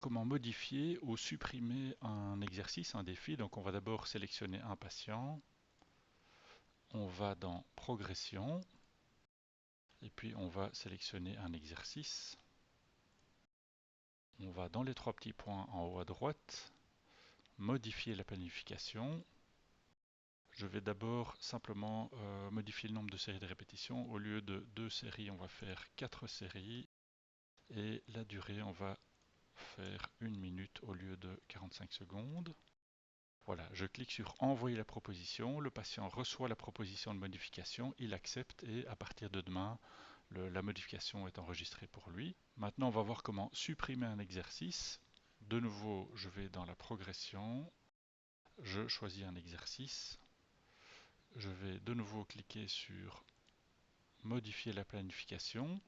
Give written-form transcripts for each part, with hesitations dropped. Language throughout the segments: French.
Comment modifier ou supprimer un exercice, un défi? Donc on va d'abord sélectionner un patient, on va dans Progression, et puis on va sélectionner un exercice. On va dans les trois petits points en haut à droite, modifier la planification. Je vais d'abord simplement modifier le nombre de séries de répétitions. Au lieu de 2 séries, on va faire 4 séries. Et la durée, on va faire 1 minute au lieu de 45 secondes. Voilà, je clique sur Envoyer la proposition. Le patient reçoit la proposition de modification, il accepte et à partir de demain, la modification est enregistrée pour lui. Maintenant, on va voir comment supprimer un exercice. De nouveau, je vais dans la progression, je choisis un exercice. Je vais de nouveau cliquer sur Modifier la planification.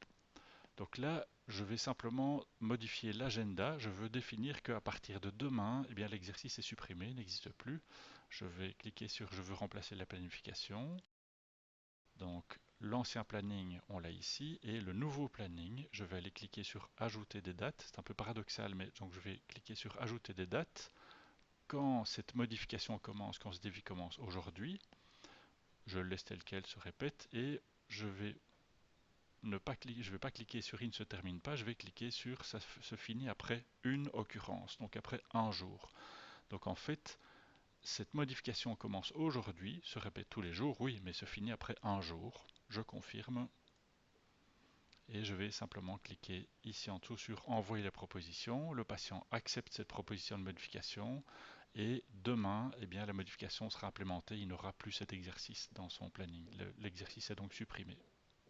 Donc là, je vais simplement modifier l'agenda. Je veux définir qu'à partir de demain, eh bien, l'exercice est supprimé, n'existe plus. Je vais cliquer sur Je veux remplacer la planification. Donc l'ancien planning, on l'a ici. Et le nouveau planning, je vais aller cliquer sur Ajouter des dates. C'est un peu paradoxal, mais donc je vais cliquer sur Ajouter des dates. Quand cette modification commence, quand ce défi commence aujourd'hui, je le laisse tel quel se répète et je vais je vais pas cliquer sur Il ne se termine pas, je vais cliquer sur Ça se finit après une occurrence, donc après un jour. Donc en fait, cette modification commence aujourd'hui, se répète tous les jours, oui, mais se finit après un jour. Je confirme et je vais simplement cliquer ici en dessous sur Envoyer la proposition. Le patient accepte cette proposition de modification et demain, eh bien, la modification sera implémentée. Il n'aura plus cet exercice dans son planning. L'exercice est donc supprimé.